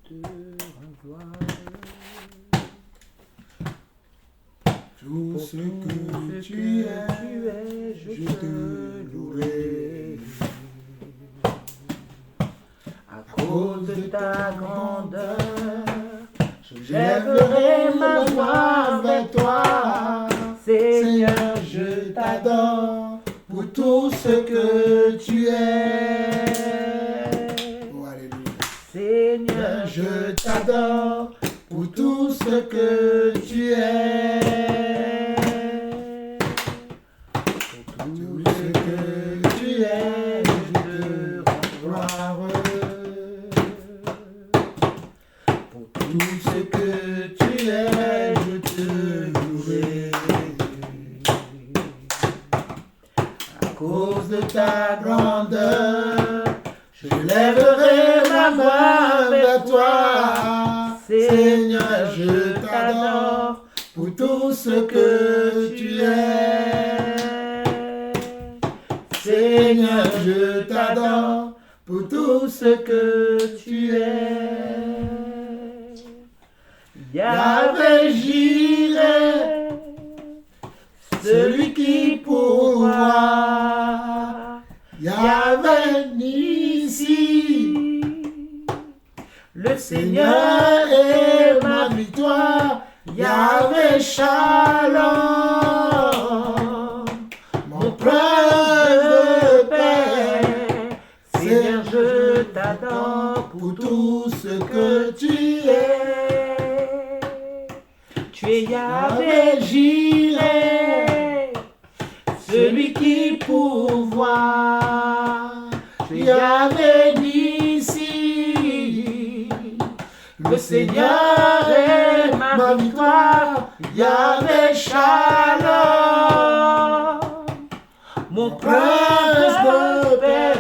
te rends gloire. Tout ce que tu es, je te louerai. À cause de ta grandeur, je lèverai ma voix vers toi. Seigneur, je t'adore pour tout ce que tu es. Oh, alléluia. Seigneur, Je t'adore pour tout ce que tu es. Pour tout ce que tu es, je te rends gloire. Pour tout ce que tu es, je te louerai. À cause de ta grandeur, je lèverai ma voix vers toi. Seigneur, je t'adore pour tout ce que tu es. Seigneur, je t'adore pour tout ce que tu es. Yahvé Jireh, celui qui pourvoit. Yahvé Nissi, le Seigneur est ma victoire. Yahvé Shalom, mon prince de paix. Seigneur, je t'adore pour tout ce que tu es. Tu es Yahvé Jireh, celui qui pourvoit. Tu es Yahvé Nissi, le Seigneur est ma victoire. Yahvé Shalom, mon prince de paix.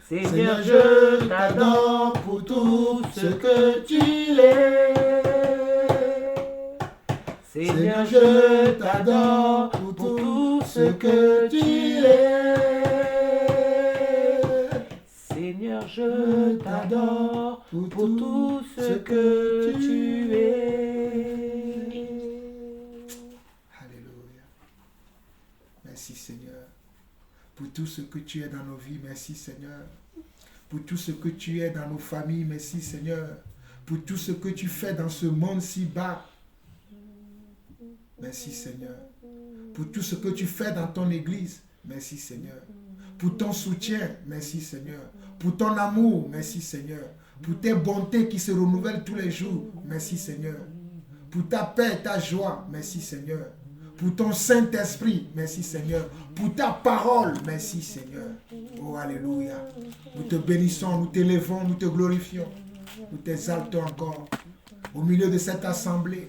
Seigneur, je t'adore pour tout ce que tu es. Seigneur, je t'adore pour tout ce que tu es. Seigneur, je t'adore pour tout ce que tu es. Alléluia. Merci Seigneur. Pour tout ce que tu es dans nos vies, merci Seigneur. Pour tout ce que tu es dans nos familles, merci Seigneur. Pour tout ce que tu fais dans ce monde si bas. Merci Seigneur. Pour tout ce que tu fais dans ton église, merci Seigneur. Pour ton soutien, merci Seigneur. Pour ton amour, merci Seigneur. Pour tes bontés qui se renouvellent tous les jours, merci Seigneur. Pour ta paix et ta joie, merci Seigneur. Pour ton Saint-Esprit, merci Seigneur. Pour ta parole, merci Seigneur. Oh Alléluia. Nous te bénissons, nous t'élevons, nous te glorifions. Nous t'exaltons encore. Au milieu de cette assemblée,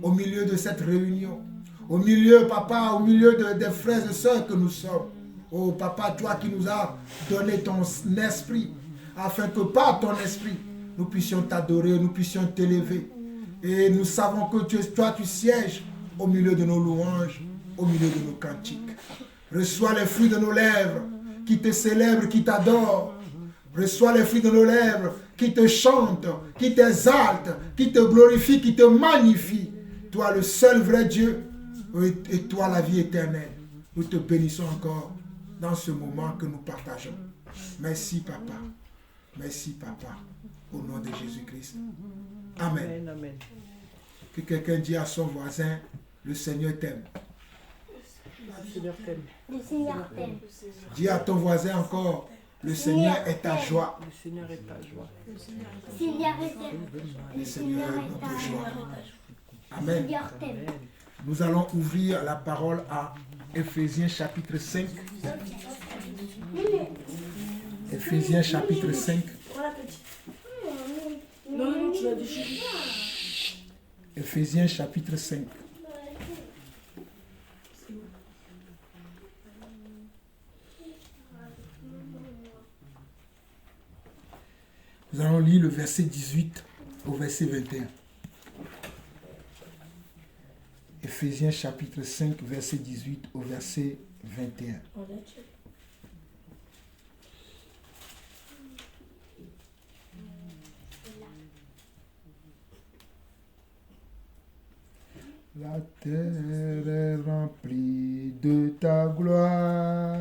au milieu de cette réunion, au milieu, papa, au milieu des frères et sœurs que nous sommes. Oh papa, toi qui nous as donné ton esprit, afin que par ton esprit, nous puissions t'adorer, nous puissions t'élever. Et nous savons que toi tu sièges au milieu de nos louanges, au milieu de nos cantiques. Reçois les fruits de nos lèvres qui te célèbrent, qui t'adorent. Reçois les fruits de nos lèvres qui te chantent, qui t'exaltent, qui te glorifient, qui te magnifient. Toi le seul vrai Dieu et toi la vie éternelle. Nous te bénissons encore dans ce moment que nous partageons. Merci papa. Merci papa. Au nom de Jésus-Christ. Amen. Amen. Que quelqu'un dise à son voisin, le Seigneur t'aime. Le Seigneur t'aime. Le Seigneur t'aime. Dis à ton voisin encore, le Seigneur est ta joie. Le Seigneur est ta joie. Le Seigneur t'aime. Le Seigneur est notre joie. Le Amen. Seigneur t'aime. Nous allons ouvrir la parole à Éphésiens chapitre 5. Éphésiens chapitre 5. Non, tu l'as dit. Éphésiens chapitre 5. Nous allons lire le verset 18 au verset 21. Éphésiens chapitre 5, verset 18 au verset 21. La terre est remplie de ta gloire.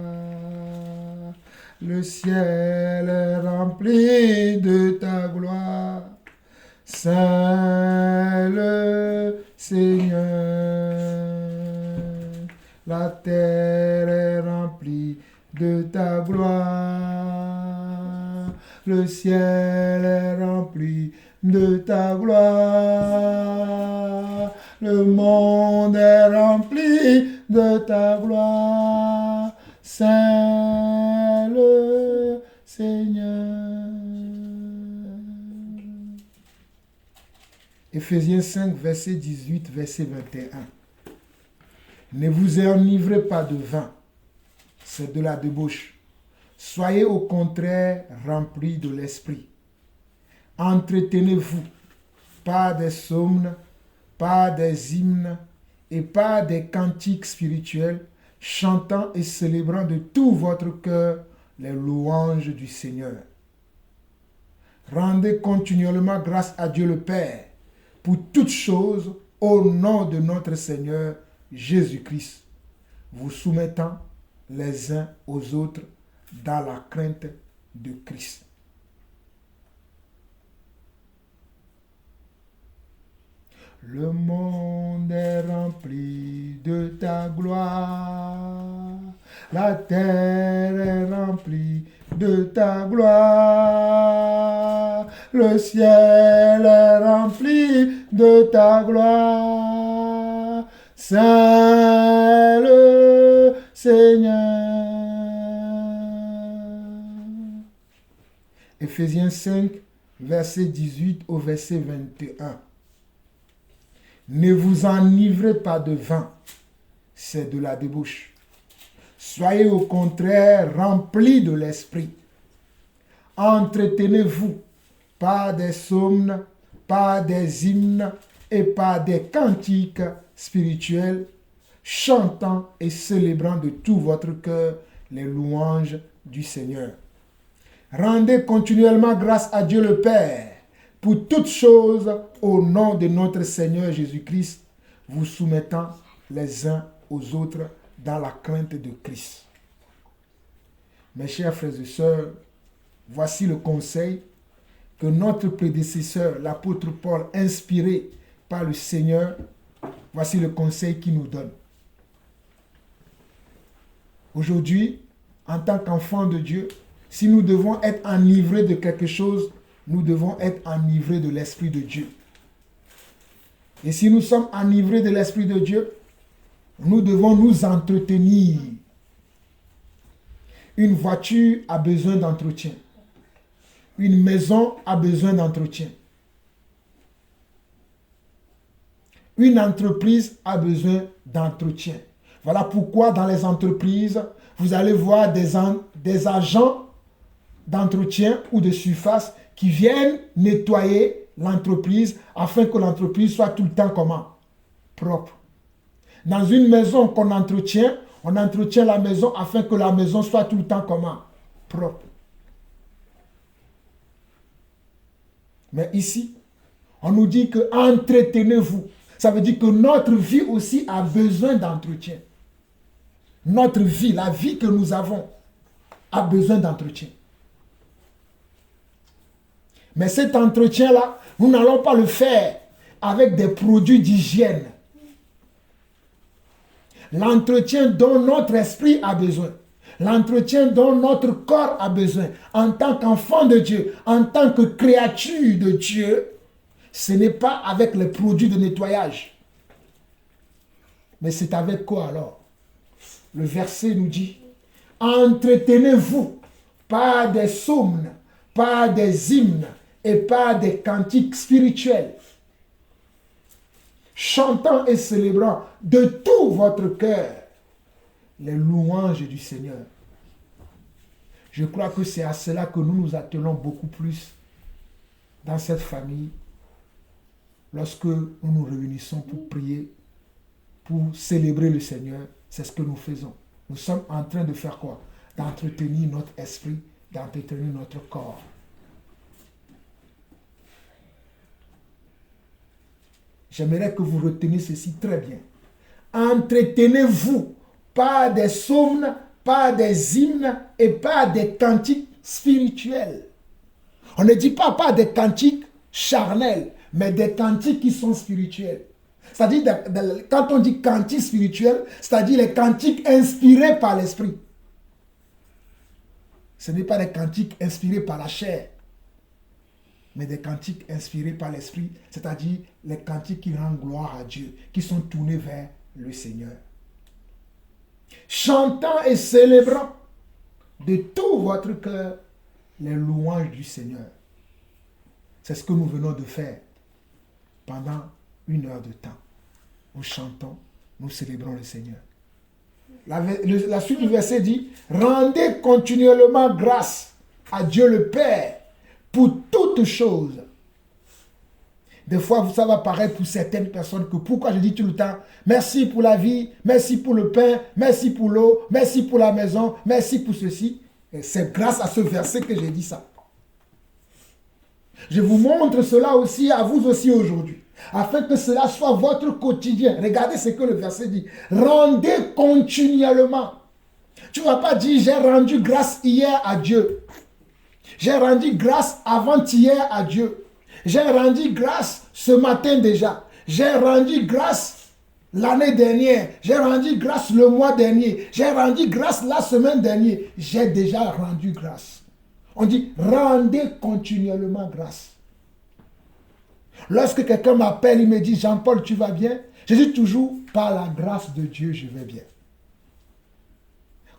Le ciel est rempli de ta gloire. Saint le Seigneur. La terre est remplie de ta gloire. Le ciel est rempli de ta gloire. Le monde est rempli de ta gloire. Saint le Seigneur. Éphésiens 5, verset 18, verset 21. Ne vous enivrez pas de vin, c'est de la débauche. Soyez au contraire remplis de l'esprit. Entretenez-vous, pas des psaumes, pas des hymnes et pas des cantiques spirituels, chantant et célébrant de tout votre cœur les louanges du Seigneur. Rendez continuellement grâce à Dieu le Père pour toutes choses au nom de notre Seigneur Jésus-Christ, vous soumettant les uns aux autres dans la crainte de Christ. Le monde est rempli de ta gloire. La terre est remplie de ta gloire. Le ciel est rempli de ta gloire. Saint le Seigneur. Éphésiens 5, verset 18 au verset 21. Ne vous enivrez pas de vin, c'est de la débauche. Soyez au contraire remplis de l'esprit. Entretenez-vous, pas des psaumes, pas des hymnes et pas des cantiques spirituels, chantant et célébrant de tout votre cœur les louanges du Seigneur. Rendez continuellement grâce à Dieu le Père pour toutes choses au nom de notre Seigneur Jésus-Christ, vous soumettant les uns aux autres dans la crainte de Christ. Mes chers frères et sœurs, voici le conseil que notre prédécesseur, l'apôtre Paul, inspiré par le Seigneur, voici le conseil qu'il nous donne. Aujourd'hui, en tant qu'enfants de Dieu, si nous devons être enivrés de quelque chose, nous devons être enivrés de l'Esprit de Dieu. Et si nous sommes enivrés de l'Esprit de Dieu, nous devons nous entretenir. Une voiture a besoin d'entretien. Une maison a besoin d'entretien. Une entreprise a besoin d'entretien. Voilà pourquoi dans les entreprises, vous allez voir des agents d'entretien ou de surface qui viennent nettoyer l'entreprise afin que l'entreprise soit tout le temps comment? Propre. Dans une maison qu'on entretient, on entretient la maison afin que la maison soit tout le temps comment? Propre. Mais ici, on nous dit que entretenez-vous. Ça veut dire que notre vie aussi a besoin d'entretien. Notre vie, la vie que nous avons, a besoin d'entretien. Mais cet entretien-là, nous n'allons pas le faire avec des produits d'hygiène. L'entretien dont notre esprit a besoin, l'entretien dont notre corps a besoin, en tant qu'enfant de Dieu, en tant que créature de Dieu, ce n'est pas avec les produits de nettoyage. Mais c'est avec quoi alors? Le verset nous dit, entretenez-vous, pas des psaumes, pas des hymnes, et pas des cantiques spirituels, chantant et célébrant de tout votre cœur les louanges du Seigneur. Je crois que c'est à cela que nous nous attelons beaucoup plus dans cette famille, lorsque nous nous réunissons pour prier, pour célébrer le Seigneur. C'est ce que nous faisons. Nous sommes en train de faire quoi? D'entretenir notre esprit, d'entretenir notre corps. J'aimerais que vous reteniez ceci très bien. Entretenez-vous par des psaumes, par des hymnes et par des cantiques spirituels. On ne dit pas des cantiques charnels, mais des cantiques qui sont spirituels. C'est-à-dire, quand on dit cantiques spirituels, c'est-à-dire les cantiques inspirés par l'esprit. Ce n'est pas des cantiques inspirés par la chair, mais des cantiques inspirés par l'esprit, c'est-à-dire les cantiques qui rendent gloire à Dieu, qui sont tournés vers le Seigneur. Chantant et célébrant de tout votre cœur les louanges du Seigneur. C'est ce que nous venons de faire pendant 1 heure de temps. Nous chantons, nous célébrons le Seigneur. La suite du verset dit, rendez continuellement grâce à Dieu le Père pour toutes choses. Des fois, ça va paraître pour certaines personnes que pourquoi je dis tout le temps, merci pour la vie, merci pour le pain, merci pour l'eau, merci pour la maison, merci pour ceci. Et c'est grâce à ce verset que j'ai dit ça. Je vous montre cela aussi à vous aussi aujourd'hui, afin que cela soit votre quotidien. Regardez ce que le verset dit. Rendez continuellement. Tu ne vas pas dire, j'ai rendu grâce hier à Dieu. J'ai rendu grâce avant-hier à Dieu. J'ai rendu grâce ce matin déjà. J'ai rendu grâce l'année dernière. J'ai rendu grâce le mois dernier. J'ai rendu grâce la semaine dernière. J'ai déjà rendu grâce. On dit, rendez continuellement grâce. Lorsque quelqu'un m'appelle, il me dit, Jean-Paul, tu vas bien? Je dis toujours, par la grâce de Dieu, je vais bien.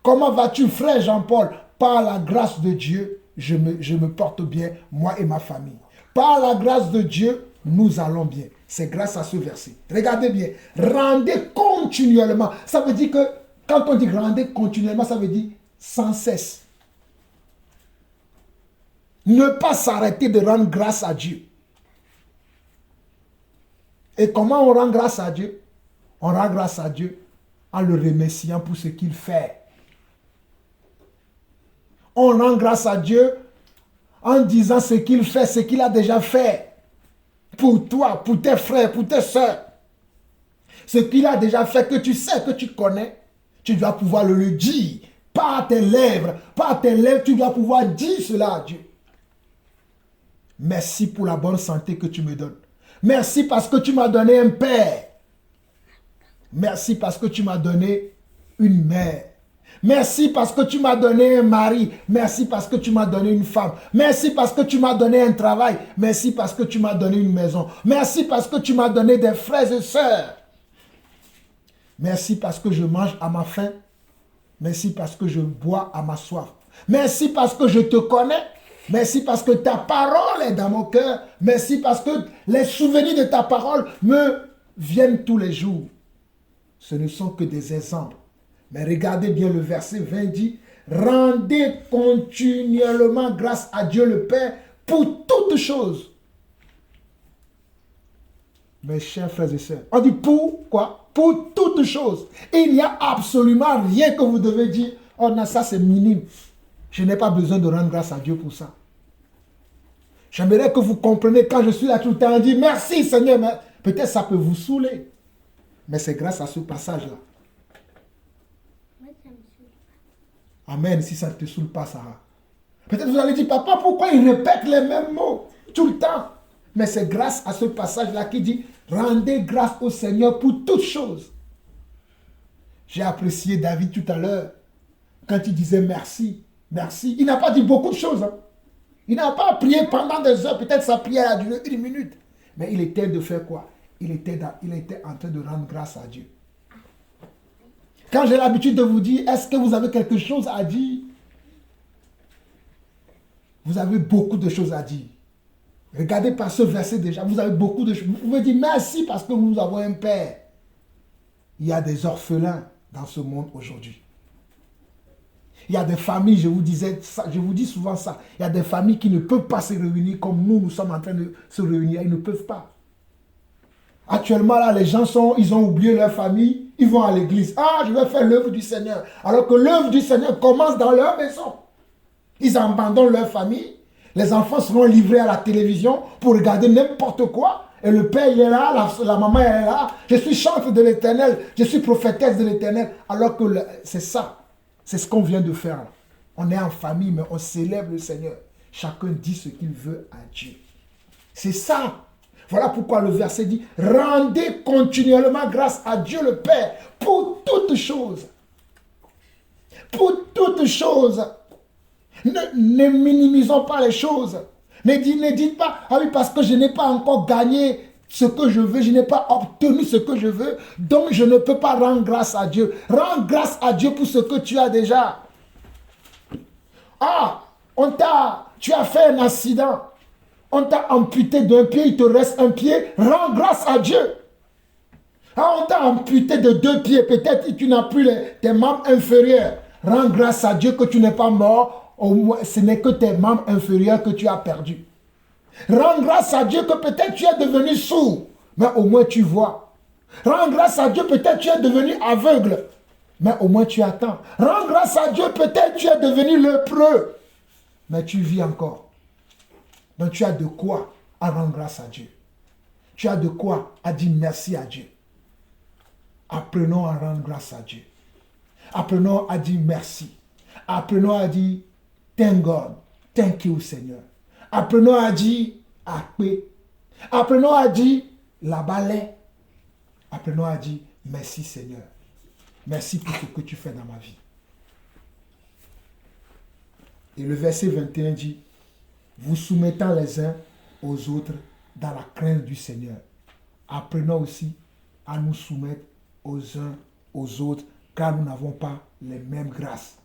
Comment vas-tu, frère Jean-Paul? Par la grâce de Dieu, je me porte bien, moi et ma famille. Par la grâce de Dieu, nous allons bien. C'est grâce à ce verset. Regardez bien. Rendez continuellement. Ça veut dire que, quand on dit rendez continuellement, ça veut dire sans cesse. Ne pas s'arrêter de rendre grâce à Dieu. Et comment on rend grâce à Dieu? On rend grâce à Dieu en le remerciant pour ce qu'il fait. On rend grâce à Dieu en disant ce qu'il fait, ce qu'il a déjà fait. Pour toi, pour tes frères, pour tes soeurs. Ce qu'il a déjà fait, que tu sais, que tu connais, tu dois pouvoir le dire. Par tes lèvres, tu dois pouvoir dire cela à Dieu. Merci pour la bonne santé que tu me donnes. Merci parce que tu m'as donné un père. Merci parce que tu m'as donné une mère. Merci parce que tu m'as donné un mari. Merci parce que tu m'as donné une femme. Merci parce que tu m'as donné un travail. Merci parce que tu m'as donné une maison. Merci parce que tu m'as donné des frères et sœurs. Merci parce que je mange à ma faim. Merci parce que je bois à ma soif. Merci parce que je te connais. Merci parce que ta parole est dans mon cœur. Merci parce que les souvenirs de ta parole me viennent tous les jours. Ce ne sont que des exemples. Mais regardez bien le verset 20 dit, rendez continuellement grâce à Dieu le Père pour toutes choses. Mes chers frères et sœurs, on dit pour quoi? Pour toutes choses. Et il n'y a absolument rien que vous devez dire, oh non, ça c'est minime. Je n'ai pas besoin de rendre grâce à Dieu pour ça. J'aimerais que vous compreniez quand je suis là tout le temps, on dit merci Seigneur, mais peut-être ça peut vous saouler. Mais c'est grâce à ce passage-là. Amen, si ça ne te saoule pas, Sarah. Peut-être vous allez dire, papa, pourquoi il répète les mêmes mots tout le temps? Mais c'est grâce à ce passage-là qui dit, rendez grâce au Seigneur pour toutes choses. J'ai apprécié David tout à l'heure, quand il disait merci, merci. Il n'a pas dit beaucoup de choses. Hein. Il n'a pas prié pendant des heures, peut-être sa prière a duré 1 minute. Mais il était de faire quoi? Il était en train de rendre grâce à Dieu. Quand j'ai l'habitude de vous dire, est-ce que vous avez quelque chose à dire? Vous avez beaucoup de choses à dire. Regardez par ce verset déjà, vous avez beaucoup de choses. Vous pouvez dire merci parce que nous avons un Père. Il y a des orphelins dans ce monde aujourd'hui. Il y a des familles, je vous dis souvent ça, il y a des familles qui ne peuvent pas se réunir comme nous sommes en train de se réunir. Ils ne peuvent pas. Actuellement, là, les gens ils ont oublié leur famille, ils vont à l'église. Ah, je vais faire l'œuvre du Seigneur. Alors que l'œuvre du Seigneur commence dans leur maison. Ils abandonnent leur famille. Les enfants seront livrés à la télévision pour regarder n'importe quoi. et le père il est là, la maman elle est là. Je suis chantre de l'Éternel, je suis prophétesse de l'Éternel. Alors que c'est ça, c'est ce qu'on vient de faire. Là. On est en famille, mais on célèbre le Seigneur. Chacun dit ce qu'il veut à Dieu. C'est ça. Voilà pourquoi le verset dit, rendez continuellement grâce à Dieu le Père pour toutes choses. Pour toutes choses. Ne minimisons pas les choses. Ne dites pas, ah oui, parce que je n'ai pas encore gagné ce que je veux, je n'ai pas obtenu ce que je veux, donc je ne peux pas rendre grâce à Dieu. Rends grâce à Dieu pour ce que tu as déjà. Ah, tu as fait un accident. On t'a amputé d'un pied, il te reste un pied. Rends grâce à Dieu. Ah, on t'a amputé de 2 pieds. Peut-être que tu n'as plus tes membres inférieurs. Rends grâce à Dieu que tu n'es pas mort. Au moins, ce n'est que tes membres inférieurs que tu as perdus. Rends grâce à Dieu que peut-être tu es devenu sourd. Mais au moins tu vois. Rends grâce à Dieu, peut-être tu es devenu aveugle. Mais au moins tu attends. Rends grâce à Dieu, peut-être tu es devenu lépreux. Mais tu vis encore. Donc tu as de quoi à rendre grâce à Dieu. Tu as de quoi à dire merci à Dieu. Apprenons à rendre grâce à Dieu. Apprenons à dire merci. Apprenons à dire thank God. Thank you Seigneur. Apprenons à dire akpe. Apprenons à dire la balai. Apprenons à dire merci Seigneur. Merci pour ce que tu fais dans ma vie. Et le verset 21 dit, vous soumettant les uns aux autres dans la crainte du Seigneur. Apprenons aussi à nous soumettre aux uns aux autres, car nous n'avons pas les mêmes grâces.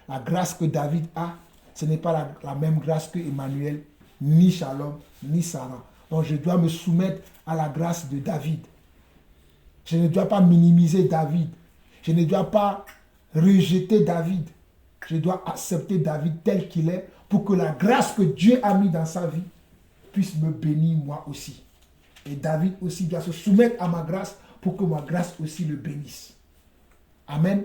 La grâce que David a, ce n'est pas la même grâce que Emmanuel, ni Shalom, ni Sarah. Donc je dois me soumettre à la grâce de David. Je ne dois pas minimiser David. Je ne dois pas rejeter David. Je dois accepter David tel qu'il est pour que la grâce que Dieu a mis dans sa vie puisse me bénir moi aussi. Et David aussi doit se soumettre à ma grâce pour que ma grâce aussi le bénisse. Amen.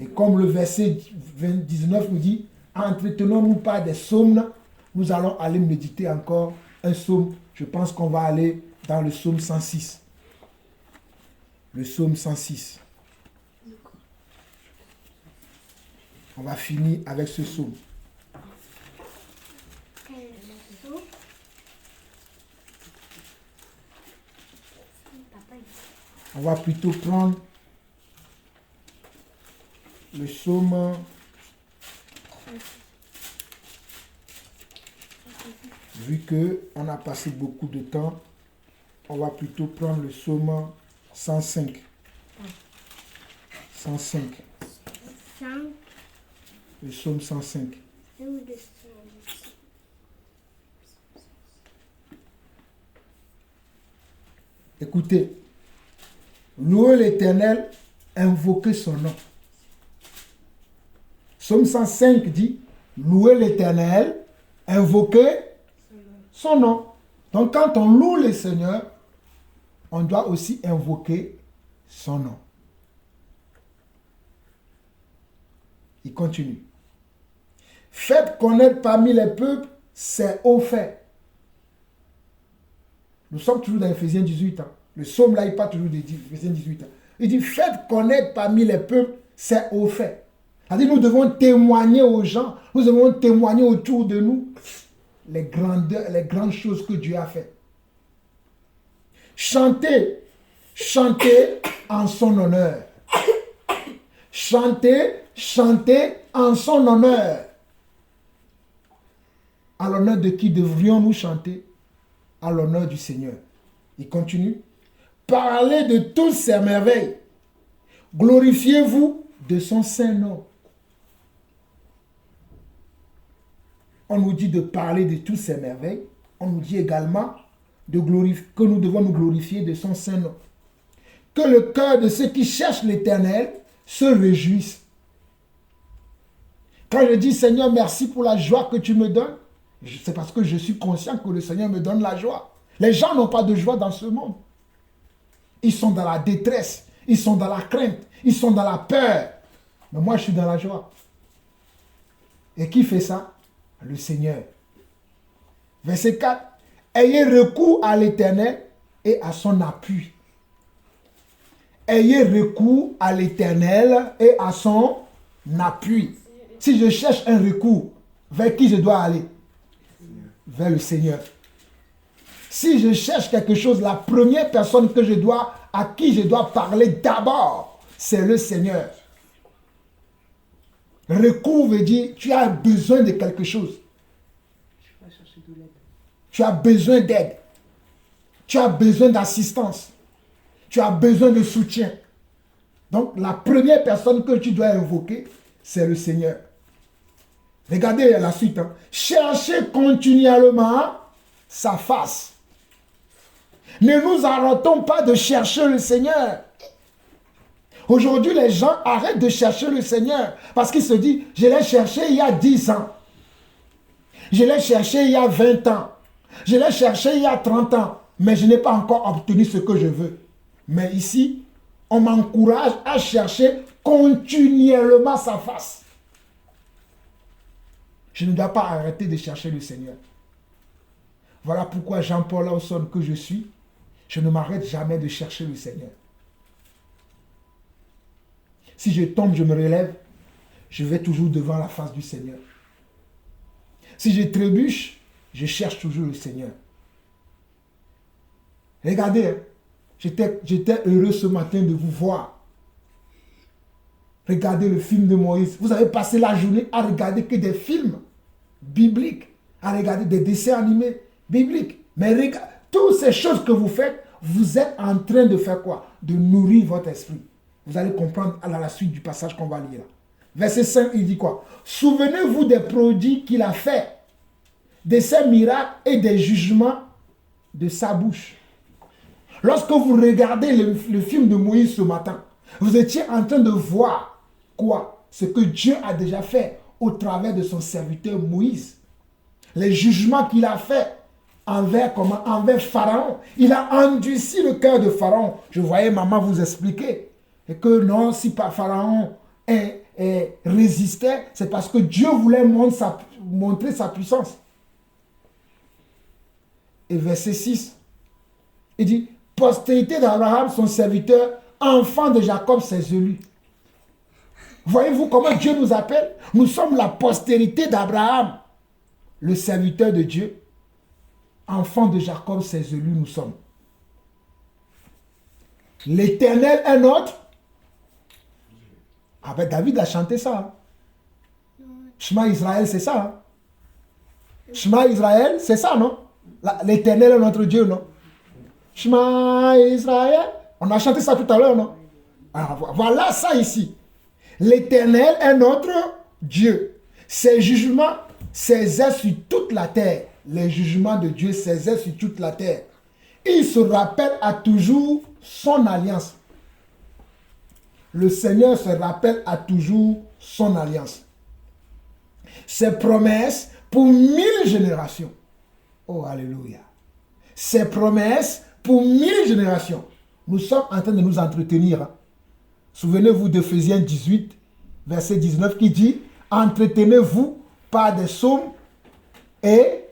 Et comme le verset 19 nous dit, entretenons-nous pas des psaumes, nous allons aller méditer encore un psaume. Je pense qu'on va aller dans le psaume 106. Le psaume 106. On va finir avec ce psaume. On va plutôt prendre le psaume. Vu qu'on a passé beaucoup de temps, on va plutôt prendre le psaume 105. 105. 5. Le psaume 105. Écoutez, louez l'Éternel, invoquez son nom. Psaume 105 dit, louez l'Éternel, invoquez son nom. Donc quand on loue le Seigneur, on doit aussi invoquer son nom. Il continue. Faites connaître parmi les peuples ses hauts faits. Nous sommes toujours dans Ephésiens 18. Le psaume là, il parle toujours d'Éphésiens 18. Il dit, faites connaître parmi les peuples ses hauts faits. C'est-à-dire, nous devons témoigner aux gens, nous devons témoigner autour de nous les grandes choses que Dieu a faites. Chantez, chantez en son honneur. Chantez, chantez en son honneur. À l'honneur de qui devrions-nous chanter? À l'honneur du Seigneur. Il continue. Parlez de toutes ses merveilles. Glorifiez-vous de son saint nom. On nous dit de parler de toutes ses merveilles. On nous dit également que nous devons nous glorifier de son saint nom. Que le cœur de ceux qui cherchent l'Éternel se réjouisse. Quand je dis Seigneur, merci pour la joie que tu me donnes, c'est parce que je suis conscient que le Seigneur me donne la joie. Les gens n'ont pas de joie dans ce monde. Ils sont dans la détresse, ils sont dans la crainte, ils sont dans la peur. Mais moi, je suis dans la joie. Et qui fait ça? Le Seigneur. Verset 4. Ayez recours à l'Éternel et à son appui. Ayez recours à l'Éternel et à son appui. Si je cherche un recours, vers qui je dois aller? Vers le Seigneur. Si je cherche quelque chose, la première personne à qui je dois parler d'abord, c'est le Seigneur. Recours veut dire, tu as besoin de quelque chose. Tu as besoin d'aide. Tu as besoin d'assistance. Tu as besoin de soutien. Donc, la première personne que tu dois invoquer, c'est le Seigneur. Regardez la suite. Cherchez continuellement sa face. Ne nous arrêtons pas de chercher le Seigneur. Aujourd'hui, les gens arrêtent de chercher le Seigneur parce qu'ils se disent, je l'ai cherché il y a 10 ans. Je l'ai cherché il y a 20 ans. Je l'ai cherché il y a 30 ans. Mais je n'ai pas encore obtenu ce que je veux. Mais ici, on m'encourage à chercher continuellement sa face. Je ne dois pas arrêter de chercher le Seigneur. Voilà pourquoi Jean-Paul Lawson que je suis, je ne m'arrête jamais de chercher le Seigneur. Si je tombe, je me relève, je vais toujours devant la face du Seigneur. Si je trébuche, je cherche toujours le Seigneur. Regardez, j'étais heureux ce matin de vous voir. Regardez le film de Moïse. Vous avez passé la journée à regarder que des films bibliques, à regarder des dessins animés bibliques. Mais toutes ces choses que vous faites, vous êtes en train de faire quoi? De nourrir votre esprit. Vous allez comprendre à la suite du passage qu'on va lire là. Verset 5, il dit quoi? Souvenez-vous des prodiges qu'il a fait, de ses miracles et des jugements de sa bouche. Lorsque vous regardez le film de Moïse ce matin, vous étiez en train de voir quoi? Ce que Dieu a déjà fait au travers de son serviteur Moïse. Les jugements qu'il a fait envers Pharaon. Il a endurci le cœur de Pharaon. Je voyais maman vous expliquer. Et que non, si pas Pharaon résistait, c'est parce que Dieu voulait montrer sa puissance. Et verset 6, il dit, postérité d'Abraham, son serviteur, enfant de Jacob, ses élus. Voyez-vous comment Dieu nous appelle? Nous sommes la postérité d'Abraham, le serviteur de Dieu. Enfant de Jacob, ses élus, nous sommes. L'Éternel est notre. Ah ben David a chanté ça. Shema Israël, c'est ça. Shema Israël, c'est ça, non? L'Éternel est notre Dieu, non? Shema Israël. On a chanté ça tout à l'heure, non? Alors, voilà ça ici. L'Éternel est notre Dieu. Ses jugements s'exercent sur toute la terre. Les jugements de Dieu s'exercent sur toute la terre. Il se rappelle à toujours son alliance. Le Seigneur se rappelle à toujours son alliance. Ses promesses pour 1000 générations. Oh, alléluia. Ses promesses pour 1000 générations. Nous sommes en train de nous entretenir. Souvenez-vous d'Éphésiens 18, verset 19, qui dit, entretenez-vous par des psaumes et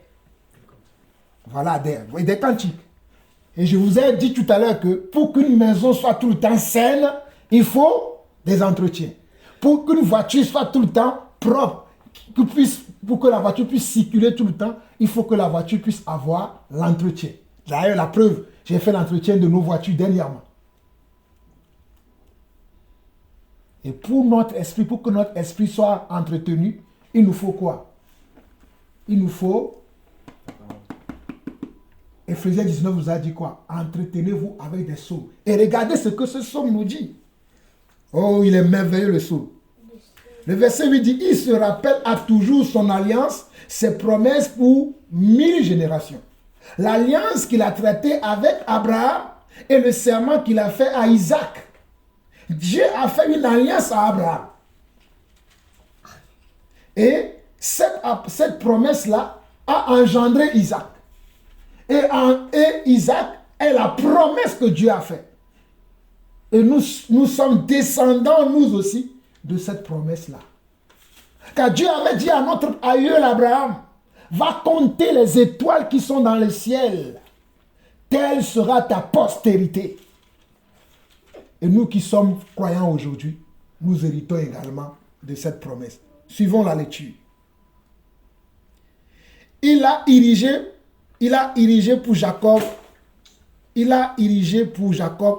voilà, des cantiques. Et je vous ai dit tout à l'heure que pour qu'une maison soit tout le temps saine, il faut des entretiens. Pour qu'une voiture soit tout le temps propre, pour que la voiture puisse circuler tout le temps, il faut que la voiture puisse avoir l'entretien. D'ailleurs, la preuve, j'ai fait l'entretien de nos voitures dernièrement. Et pour que notre esprit soit entretenu, il nous faut quoi? Il nous faut... Éphésiens 19 vous a dit quoi? Entretenez-vous avec des psaumes. Et regardez ce que ce psaume nous dit. Oh, il est merveilleux le psaume. Le verset 8 dit, il se rappelle à toujours son alliance, ses promesses pour 1000 générations. L'alliance qu'il a traitée avec Abraham et le serment qu'il a fait à Isaac. Dieu a fait une alliance à Abraham. Et cette promesse-là a engendré Isaac. Et Isaac est la promesse que Dieu a faite. Et nous sommes descendants, nous aussi, de cette promesse-là. Car Dieu avait dit à notre aïeul Abraham, va compter les étoiles qui sont dans le ciel. telle sera ta postérité. Et nous qui sommes croyants aujourd'hui, nous héritons également de cette promesse. Suivons la lecture. Il a érigé pour Jacob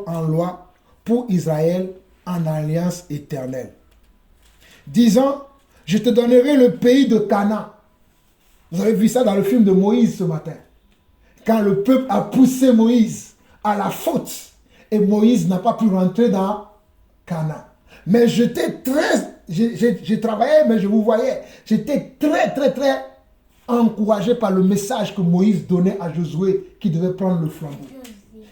en loi, pour Israël en alliance éternelle, disant, je te donnerai le pays de Canaan. Vous avez vu ça dans le film de Moïse ce matin. Quand le peuple a poussé Moïse à la faute, et Moïse n'a pas pu rentrer dans Canaan. Mais j'étais j'ai travaillé, mais je vous voyais, j'étais très encouragé par le message que Moïse donnait à Josué qui devait prendre le flambeau.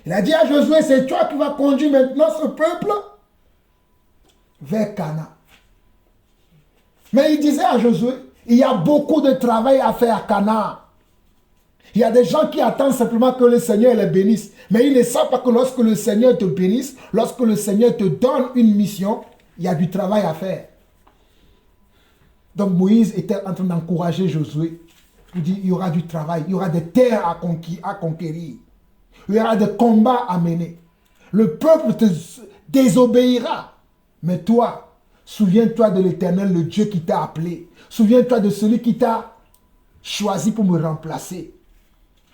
Il a dit à Josué, c'est toi qui vas conduire maintenant ce peuple vers Canaan. Mais il disait à Josué, il y a beaucoup de travail à faire à Canaan. Il y a des gens qui attendent simplement que le Seigneur les bénisse. Mais ils ne savent pas que lorsque le Seigneur te bénisse, lorsque le Seigneur te donne une mission, il y a du travail à faire. Donc Moïse était en train d'encourager Josué. Il dit, il y aura du travail, il y aura des terres à conquérir. Il y aura des combats à mener. Le peuple te désobéira. Mais toi, souviens-toi de l'Éternel, le Dieu qui t'a appelé. Souviens-toi de celui qui t'a choisi pour me remplacer.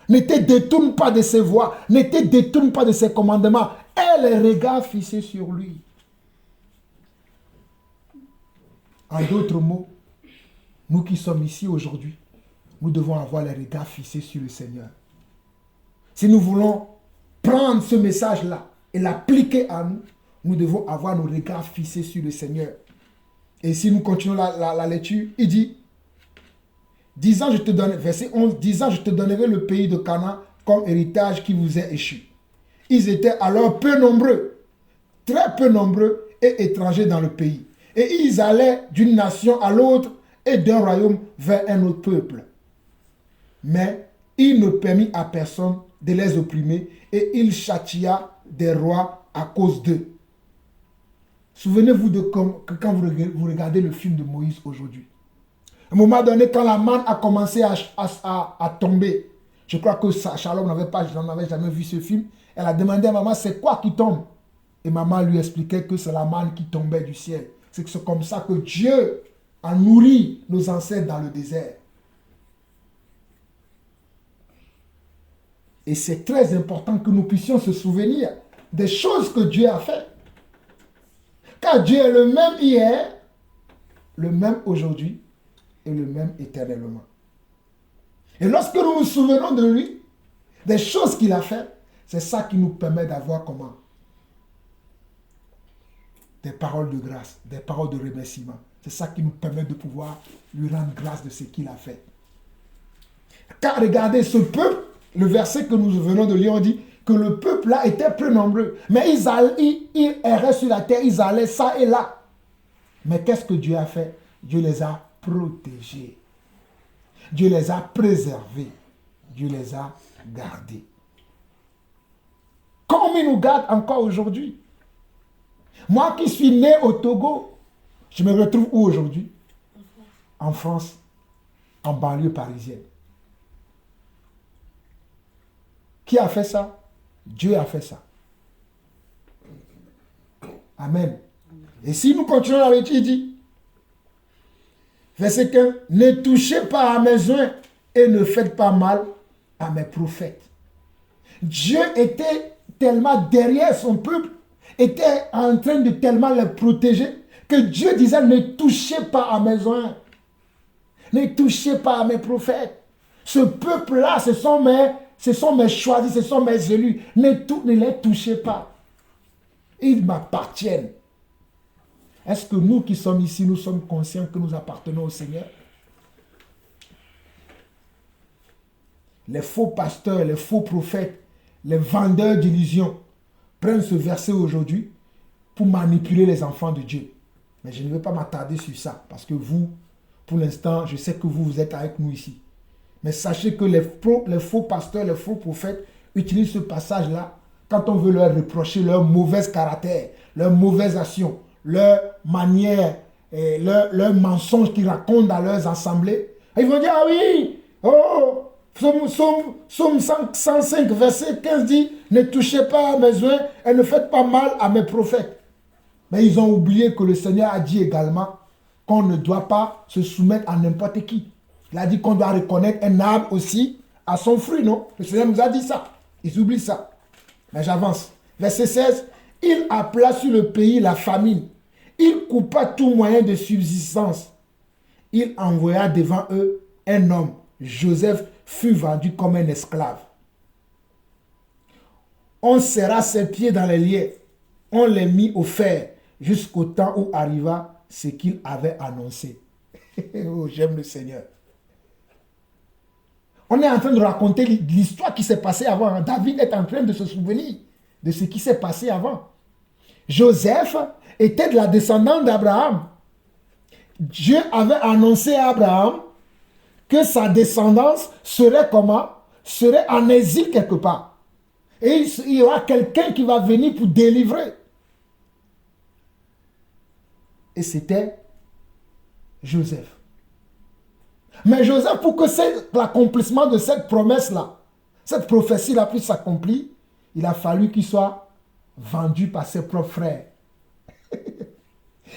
Ne te détourne pas de ses voies. Ne te détourne pas de ses commandements. Aie les regards fixés sur lui. En d'autres mots, nous qui sommes ici aujourd'hui, nous devons avoir les regards fixés sur le Seigneur. Si nous voulons prendre ce message-là et l'appliquer à nous, nous devons avoir nos regards fixés sur le Seigneur. Et si nous continuons la lecture, il dit, verset 11, disant, je te donnerai le pays de Canaan comme héritage qui vous est échu. Ils étaient alors peu nombreux, très peu nombreux et étrangers dans le pays. Et ils allaient d'une nation à l'autre et d'un royaume vers un autre peuple. Mais il ne permit à personne de les opprimer et il châtia des rois à cause d'eux. Souvenez-vous de quand vous regardez le film de Moïse aujourd'hui. À un moment donné, quand la manne a commencé à tomber, je crois que Shalom n'avait jamais vu ce film, elle a demandé à maman, c'est quoi qui tombe? Et maman lui expliquait que c'est la manne qui tombait du ciel. C'est comme ça que Dieu a nourri nos ancêtres dans le désert. Et c'est très important que nous puissions se souvenir des choses que Dieu a fait. Car Dieu est le même hier, le même aujourd'hui et le même éternellement. Et lorsque nous nous souvenons de lui, des choses qu'il a fait, c'est ça qui nous permet d'avoir comment? Des paroles de grâce, des paroles de remerciement. C'est ça qui nous permet de pouvoir lui rendre grâce de ce qu'il a fait. Car regardez, ce peuple, le verset que nous venons de lire, on dit que le peuple là était peu nombreux. Mais ils erraient sur la terre, ils allaient ça et là. Mais qu'est-ce que Dieu a fait? Dieu les a protégés. Dieu les a préservés. Dieu les a gardés. Comme il nous garde encore aujourd'hui. Moi qui suis né au Togo, je me retrouve où aujourd'hui? En France, en banlieue parisienne. Qui a fait ça? Dieu a fait ça. Amen. Et si nous continuons avec, il dit, verset 15, ne touchez pas à mes joints et ne faites pas mal à mes prophètes. Dieu était tellement derrière son peuple, était en train de tellement les protéger, que Dieu disait, ne touchez pas à mes joints. Ne touchez pas à mes prophètes. Ce peuple-là, ce sont mes choisis, ce sont mes élus. Ne les touchez pas. Ils m'appartiennent. Est-ce que nous qui sommes ici, nous sommes conscients que nous appartenons au Seigneur? Les faux pasteurs, les faux prophètes, les vendeurs d'illusions prennent ce verset aujourd'hui pour manipuler les enfants de Dieu. Mais je ne vais pas m'attarder sur ça parce que vous, pour l'instant, je sais que vous êtes avec nous ici. Mais sachez que les faux pasteurs, les faux prophètes utilisent ce passage-là quand on veut leur reprocher leur mauvais caractère, leur mauvaise action, leur manière, leur mensonge qu'ils racontent dans leurs assemblées. Ils vont dire, ah oui, oh, Psaume 105, verset 15 dit, ne touchez pas à mes oins et ne faites pas mal à mes prophètes. Mais ils ont oublié que le Seigneur a dit également qu'on ne doit pas se soumettre à n'importe qui. Il a dit qu'on doit reconnaître un arbre aussi à son fruit, non? Le Seigneur nous a dit ça. Ils oublient ça. Mais j'avance. Verset 16. Il appela sur le pays la famine. Il coupa tout moyen de subsistance. Il envoya devant eux un homme. Joseph fut vendu comme un esclave. On serra ses pieds dans les liens. On les mit au fer jusqu'au temps où arriva ce qu'il avait annoncé. Oh, j'aime le Seigneur. On est en train de raconter l'histoire qui s'est passée avant. David est en train de se souvenir de ce qui s'est passé avant. Joseph était de la descendance d'Abraham. Dieu avait annoncé à Abraham que sa descendance serait comment? Serait en exil quelque part. Et il y aura quelqu'un qui va venir pour délivrer. Et c'était Joseph. Mais Joseph, pour que l'accomplissement de cette promesse-là, cette prophétie-là puisse s'accomplir, il a fallu qu'il soit vendu par ses propres frères.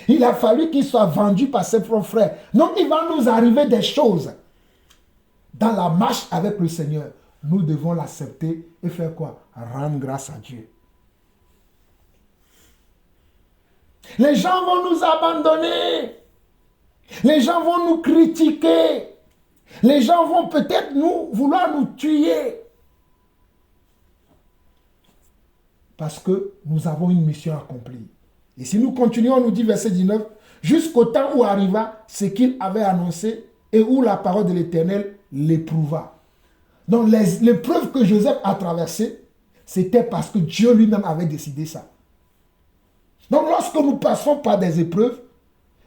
Il a fallu qu'il soit vendu par ses propres frères. Donc il va nous arriver des choses. Dans la marche avec le Seigneur, nous devons l'accepter et faire quoi? Rendre grâce à Dieu. Les gens vont nous abandonner. Les gens vont nous critiquer. Les gens vont peut-être vouloir nous tuer. Parce que nous avons une mission accomplie. Et si nous continuons, on nous dit verset 19, jusqu'au temps où arriva ce qu'il avait annoncé et où la parole de l'Éternel l'éprouva. Donc l'épreuve que Joseph a traversée, c'était parce que Dieu lui-même avait décidé ça. Donc lorsque nous passons par des épreuves,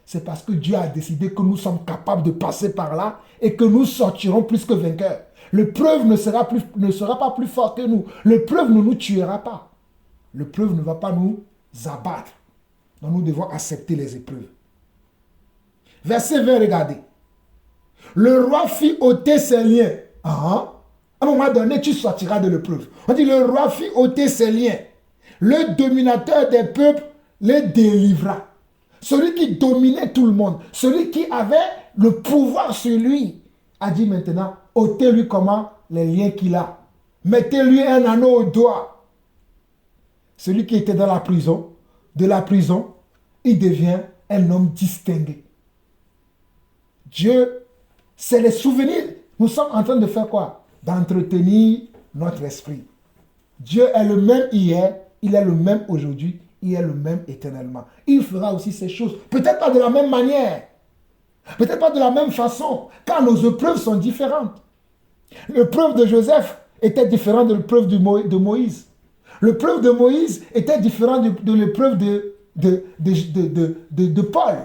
c'est parce que Dieu a décidé que nous sommes capables de passer par là et que nous sortirons plus que vainqueurs. L'épreuve ne sera pas plus fort que nous. L'épreuve ne nous tuera pas. L'épreuve ne va pas nous abattre. Donc nous devons accepter les épreuves. Verset 20, regardez. Le roi fit ôter ses liens. À un moment donné, tu sortiras de l'épreuve. On dit le roi fit ôter ses liens. Le dominateur des peuples les délivra. Celui qui dominait tout le monde, celui qui avait le pouvoir sur lui, a dit maintenant, ôtez-lui comment? Les liens qu'il a. Mettez-lui un anneau au doigt. Celui qui était dans la prison, de la prison, il devient un homme distingué. Dieu, c'est les souvenirs. Nous sommes en train de faire quoi? D'entretenir notre esprit. Dieu est le même hier, il est le même aujourd'hui, il est le même éternellement. Il fera aussi ces choses. Peut-être pas de la même manière. Peut-être pas de la même façon. Car nos épreuves sont différentes. L'épreuve de Joseph était différente de l'épreuve de Moïse. L'épreuve de Moïse était différente de l'épreuve de Paul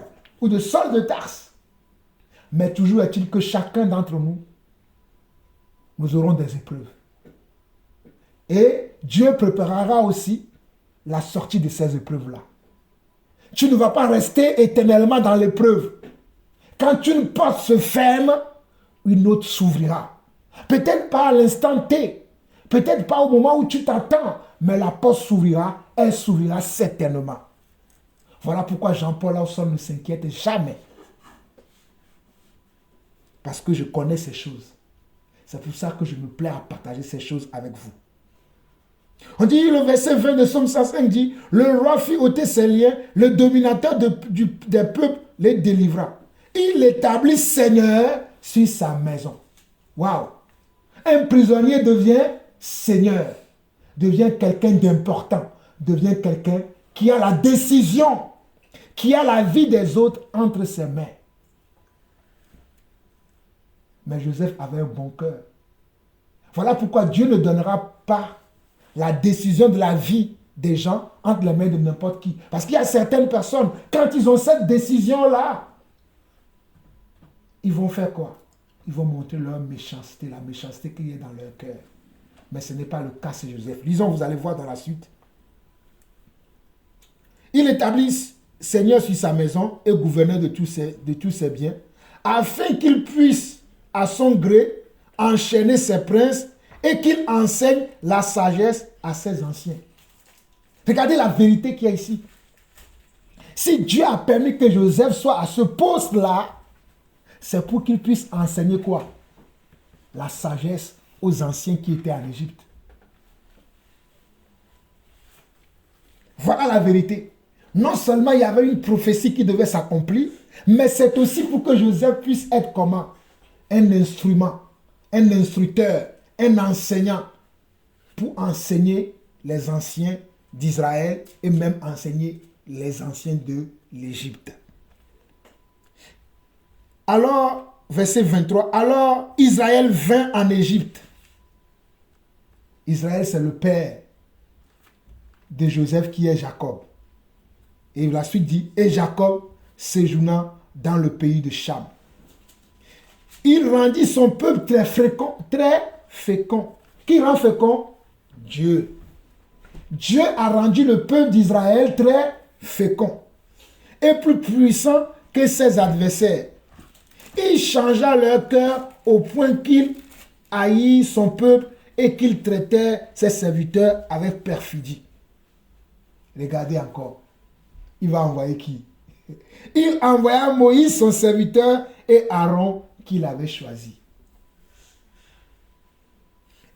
ou de Saul de Tarse. Mais toujours est-il que chacun d'entre nous, nous aurons des épreuves. Et Dieu préparera aussi la sortie de ces épreuves-là. Tu ne vas pas rester éternellement dans l'épreuve. Quand une porte se ferme, une autre s'ouvrira. Peut-être pas à l'instant T, peut-être pas au moment où tu t'attends, mais la porte s'ouvrira, elle s'ouvrira certainement. Voilà pourquoi Jean-Paul Lawson ne s'inquiète jamais. Parce que je connais ces choses. C'est pour ça que je me plais à partager ces choses avec vous. On dit, le verset 20 de Psaume 105 dit, le roi fit ôter ses liens, le dominateur des peuples les délivra. Il l'établit seigneur sur sa maison. Waouh! Un prisonnier devient seigneur, devient quelqu'un d'important, devient quelqu'un qui a la décision, qui a la vie des autres entre ses mains. Mais Joseph avait un bon cœur. Voilà pourquoi Dieu ne donnera pas la décision de la vie des gens entre les mains de n'importe qui. Parce qu'il y a certaines personnes, quand ils ont cette décision-là, ils vont faire quoi? Ils vont montrer leur méchanceté, la méchanceté qu'il y a dans leur cœur. Mais ce n'est pas le cas, c'est Joseph. Lisons, vous allez voir dans la suite. Il établit seigneur sur sa maison et gouverneur de tous ses biens, afin qu'il puisse, à son gré, enchaîner ses princes et qu'il enseigne la sagesse à ses anciens. Regardez la vérité qu'il y a ici. Si Dieu a permis que Joseph soit à ce poste-là, c'est pour qu'il puisse enseigner quoi? La sagesse aux anciens qui étaient en Égypte. Voilà la vérité. Non seulement il y avait une prophétie qui devait s'accomplir, mais c'est aussi pour que Joseph puisse être comment? Un instrument, un instructeur, un enseignant pour enseigner les anciens d'Israël et même enseigner les anciens de l'Égypte. Alors, verset 23, alors Israël vint en Égypte. Israël, c'est le père de Joseph qui est Jacob. Et la suite dit, et Jacob séjourna dans le pays de Cham. Il rendit son peuple très fécond. Qui rend fécond? Dieu. Dieu a rendu le peuple d'Israël très fécond et plus puissant que ses adversaires. Il changea leur cœur au point qu'il haït son peuple et qu'il traitait ses serviteurs avec perfidie. Regardez encore. Il va envoyer qui? Il envoya Moïse, son serviteur, et Aaron, qu'il avait choisi.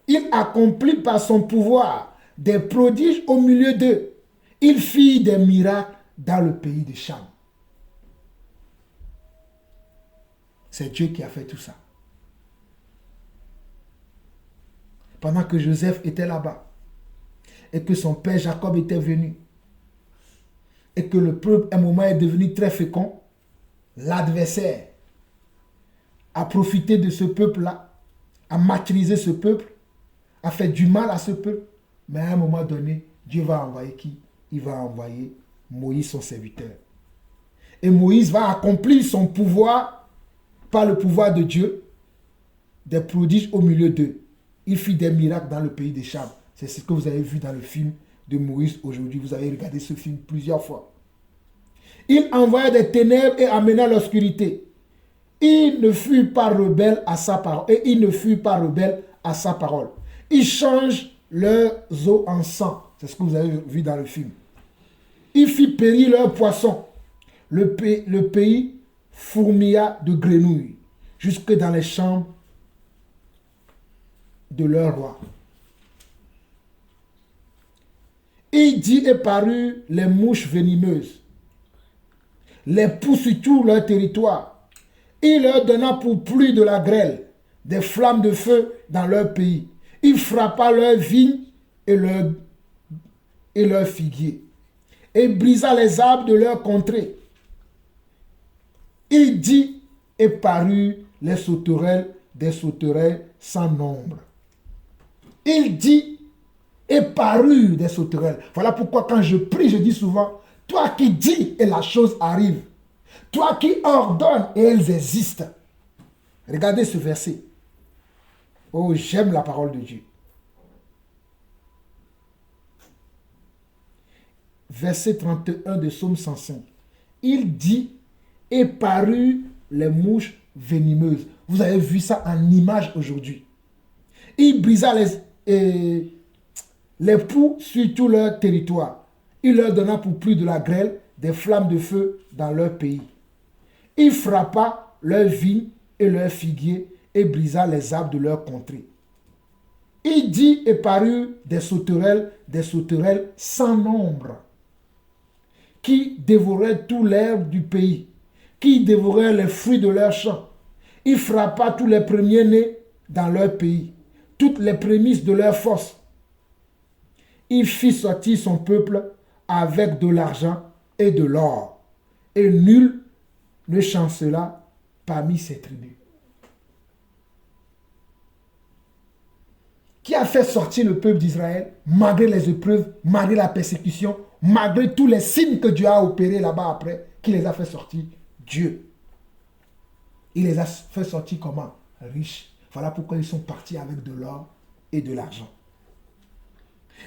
Il accomplit par son pouvoir des prodiges au milieu d'eux. Il fit des miracles dans le pays de Cham. C'est Dieu qui a fait tout ça. Pendant que Joseph était là-bas, et que son père Jacob était venu, et que le peuple, à un moment, est devenu très fécond, l'adversaire a profité de ce peuple-là, a martyrisé ce peuple, a fait du mal à ce peuple, mais à un moment donné, Dieu va envoyer qui? Il va envoyer Moïse, son serviteur. Et Moïse va accomplir son pouvoir par le pouvoir de Dieu, des prodiges au milieu d'eux. Il fit des miracles dans le pays des Cham. C'est ce que vous avez vu dans le film de Moïse aujourd'hui. Vous avez regardé ce film plusieurs fois. Il envoya des ténèbres et amena l'obscurité. Il ne fut pas rebelle à sa parole. Et il ne fut pas rebelle à sa parole. Il change leurs eaux en sang. C'est ce que vous avez vu dans le film. Il fit périr leurs poissons. Le pays fourmilla de grenouilles jusque dans les chambres de leur roi. Il dit et parut les mouches venimeuses, les poux sur tout leur territoire. Il leur donna pour pluie de la grêle, des flammes de feu dans leur pays. Il frappa leurs vignes et leurs figuiers, et brisa les arbres de leur contrée. Il dit et parut les sauterelles, des sauterelles sans nombre. Il dit et parut des sauterelles. Voilà pourquoi quand je prie, je dis souvent, toi qui dis et la chose arrive. Toi qui ordonnes et elles existent. Regardez ce verset. Oh, j'aime la parole de Dieu. Verset 31 de Psaume 105. Il dit et parut les mouches venimeuses. Vous avez vu ça en image aujourd'hui. Il brisa les poux sur tout leur territoire. Il leur donna pour pluie de la grêle, des flammes de feu dans leur pays. Il frappa leurs vignes et leurs figuiers et brisa les arbres de leur contrée. Il dit et parut des sauterelles sans nombre, qui dévoraient tout l'herbe du pays, qui dévoraient les fruits de leurs champs. Il frappa tous les premiers-nés dans leur pays, toutes les prémices de leur force. Il fit sortir son peuple avec de l'argent et de l'or, et nul ne chancela parmi ses tribus. Qui a fait sortir le peuple d'Israël, malgré les épreuves, malgré la persécution, malgré tous les signes que Dieu a opérés là-bas après, qui les a fait sortir? Dieu. Il les a fait sortir comment? Riches. Voilà pourquoi ils sont partis avec de l'or et de l'argent.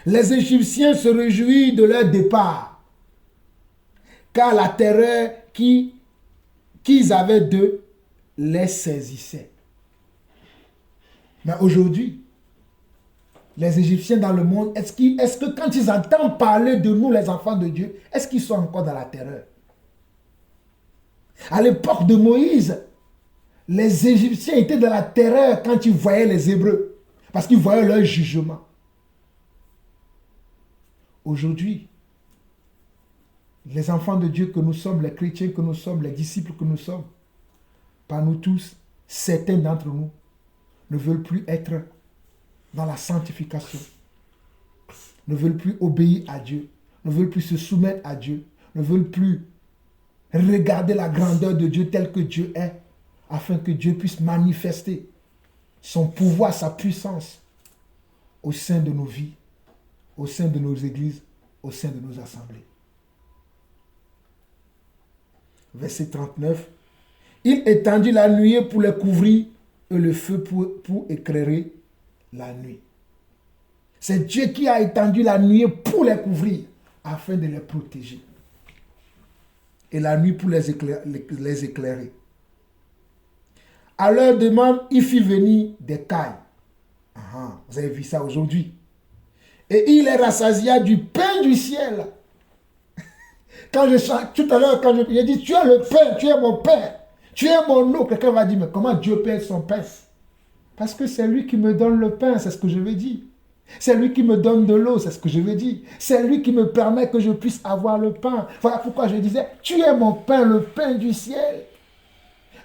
Les Égyptiens se réjouissent de leur départ, car la terreur qu'ils avaient d'eux les saisissait. Mais aujourd'hui, les Égyptiens dans le monde, est-ce que quand ils entendent parler de nous, les enfants de Dieu, est-ce qu'ils sont encore dans la terreur? À l'époque de Moïse, les Égyptiens étaient dans la terreur quand ils voyaient les Hébreux, parce qu'ils voyaient leur jugement. Aujourd'hui, les enfants de Dieu que nous sommes, les chrétiens que nous sommes, les disciples que nous sommes, par nous tous, certains d'entre nous ne veulent plus être dans la sanctification, ne veulent plus obéir à Dieu, ne veulent plus se soumettre à Dieu, ne veulent plus regarder la grandeur de Dieu telle que Dieu est, afin que Dieu puisse manifester son pouvoir, sa puissance au sein de nos vies, au sein de nos églises, au sein de nos assemblées. Verset 39. Il étendit la nuée pour les couvrir et le feu pour éclairer la nuit. C'est Dieu qui a étendu la nuée pour les couvrir afin de les protéger. Et la nuit pour les éclairer. À leur demande, il fit venir des cailles. Vous avez vu ça aujourd'hui. Et il les rassasia du pain du ciel. Quand je chante, tout à l'heure, quand j'ai dit, tu es le pain, tu es mon pain, tu es mon eau, quelqu'un va dire, mais comment Dieu paie son pain? Parce que c'est lui qui me donne le pain, c'est ce que je veux dire. C'est lui qui me donne de l'eau, c'est ce que je veux dire. C'est lui qui me permet que je puisse avoir le pain. Voilà pourquoi je disais, tu es mon pain, le pain du ciel.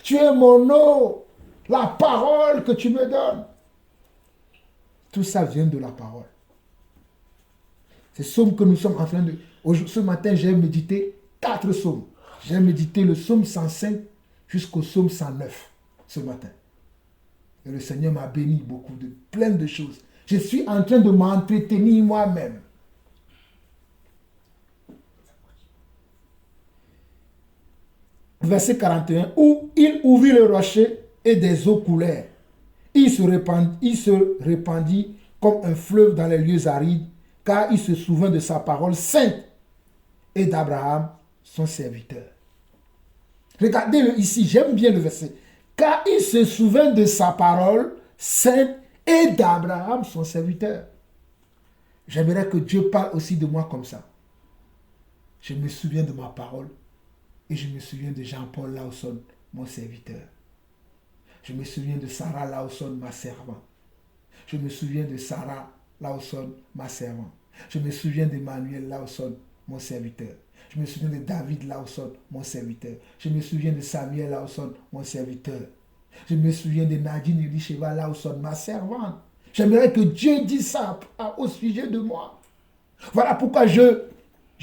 Tu es mon eau, la parole que tu me donnes. Tout ça vient de la parole. C'est psaume que nous sommes en train de... Ce matin, j'ai médité 4 psaumes. J'ai médité le psaume 105 jusqu'au psaume 109 ce matin. Et le Seigneur m'a béni beaucoup de plein de choses. Je suis en train de m'entretenir moi-même. Verset 41, où il ouvrit le rocher et des eaux coulèrent. Il se répandit comme un fleuve dans les lieux arides, car il se souvint de sa parole sainte et d'Abraham, son serviteur. Regardez-le ici, j'aime bien le verset. Car il se souvint de sa parole sainte et d'Abraham, son serviteur. J'aimerais que Dieu parle aussi de moi comme ça. Je me souviens de ma parole et je me souviens de Jean-Paul Lawson, mon serviteur. Je me souviens de Sarah Lawson, ma servante. Je me souviens de Sarah Lawson, ma servante. Je me souviens d'Emmanuel Lawson, mon serviteur. Je me souviens de David Lawson, mon serviteur. Je me souviens de Samuel Lawson, mon serviteur. Je me souviens de Nadine Elisheva Lawson, ma servante. J'aimerais que Dieu dise ça au sujet de moi. Voilà pourquoi je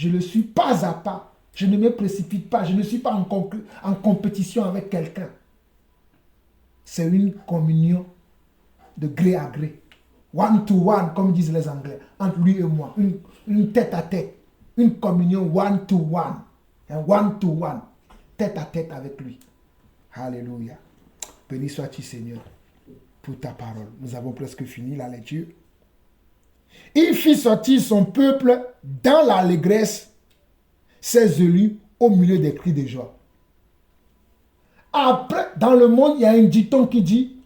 le suis pas à pas. Je ne me précipite pas. Je ne suis pas en compétition avec quelqu'un. C'est une communion de gré à gré. One to one, comme disent les Anglais, entre lui et moi. Une tête à tête. Une communion one to one. One to one. Tête à tête avec lui. Alléluia. Béni sois-tu, Seigneur, pour ta parole. Nous avons presque fini la lecture. Il fit sortir son peuple dans l'allégresse, ses élus au milieu des cris de joie. Après, dans le monde, il y a un dicton qui dit,